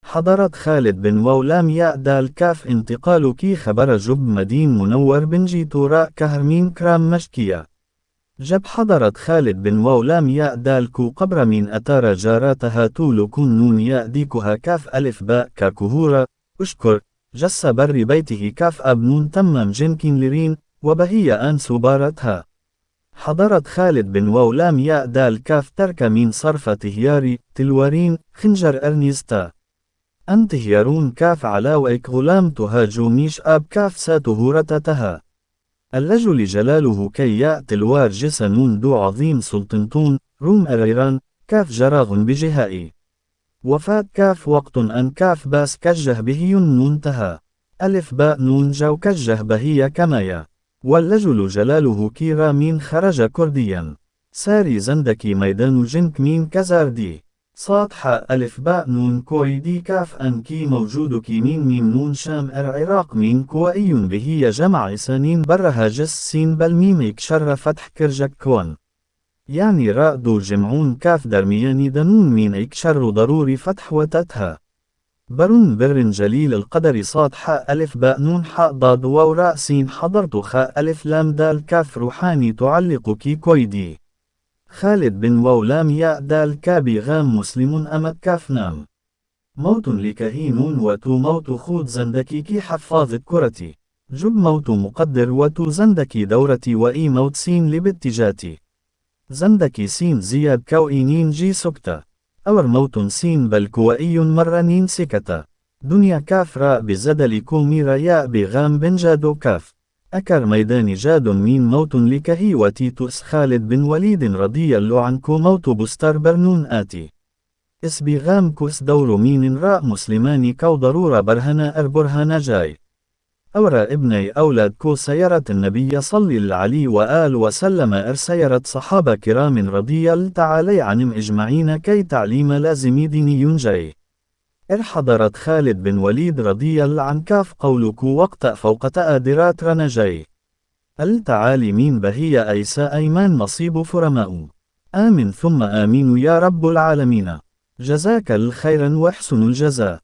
حضرت خالد بن وولام ياء دال كاف انتقال كي خبر جب مدين منور بن جيتوراء كهرمين كرام مشكية. جب حضرت خالد بن وولام ياء دال كو قبر من أتار جاراتها طول كن نون ياء ديكها كاف ألف باء كاكهورة أشكر جس بر بيته كاف أب نون تمم جنكين لرين وبهي أن سبارتها. حضرت خالد بن وولام ياء دال كاف ترك من صرف تهياري تلورين خنجر أرنيستا أنتهيرون كاف علاوئك غلام تهاجو ميش أب كاف ساتهورتتها. اللجل جلاله كي يأتي الوار جسنون دو عظيم سلطنتون روم أريران كاف جراغ بجهائي. وفات كاف وقت أن كاف باس كجه به ننتهى. ألف باء نون جو كجه بهي كمايا. واللجل جلاله كيرا مين خرج كرديا. ساري زندكي ميدان جنك مين كزاردي. صاد حاء ألف باء نون كوي دي كاف أن كي موجود كي ميم نون شام العراق مين كوئي به جمع سنين برها جس سين بل ميميك شر فتح كرجك كون. يعني راء دو جمعون كاف درمياني دنون مين اكشر ضروري فتح وتتها. برن برن جليل القدر صاد حاء ألف باء نون حاء ضاد واو راء سين حضرت خاء ألف لام دال كاف روحاني تعلق كي كويدي. خالد بن وولام ياء دال كابي غام مسلم أمت كاف نام. موت لكهينون وتو موت خود زندكي كي حفاظة كرتي. جب موت مقدر وتو زندكي دورتي وإي موت سين لبتجاتي. زندكي سين زياد كوئينين جي سكتة. أور موت سين بل كوئي مرنين سكتة. دنيا كاف راء بزدل كوميرا ياء بغام بن جادو كاف. أكر ميدان جاد مين موت لكهي وتيتوس خالد بن وليد رضي الله عنه موت بستر برنون آتي. اسبغام كوس دور مين راء مسلماني كو ضرورة برهنا برهنا جاي. أورى ابني أولاد كو سيرة النبي صلى الله عليه وآل وسلم سيرة صحابة كرام رضي الله تعالى عنهم أجمعين كي تعليم لازم ديني ينجي. حضرت خالد بن وليد رضي الله عن كاف قولك وقت فوق تآدرات رنجي. التعالي مين بهي أيسا أيمان نصيب فرماء. آمن ثم آمين يا رب العالمين. جزاك الخير واحسن الجزاء.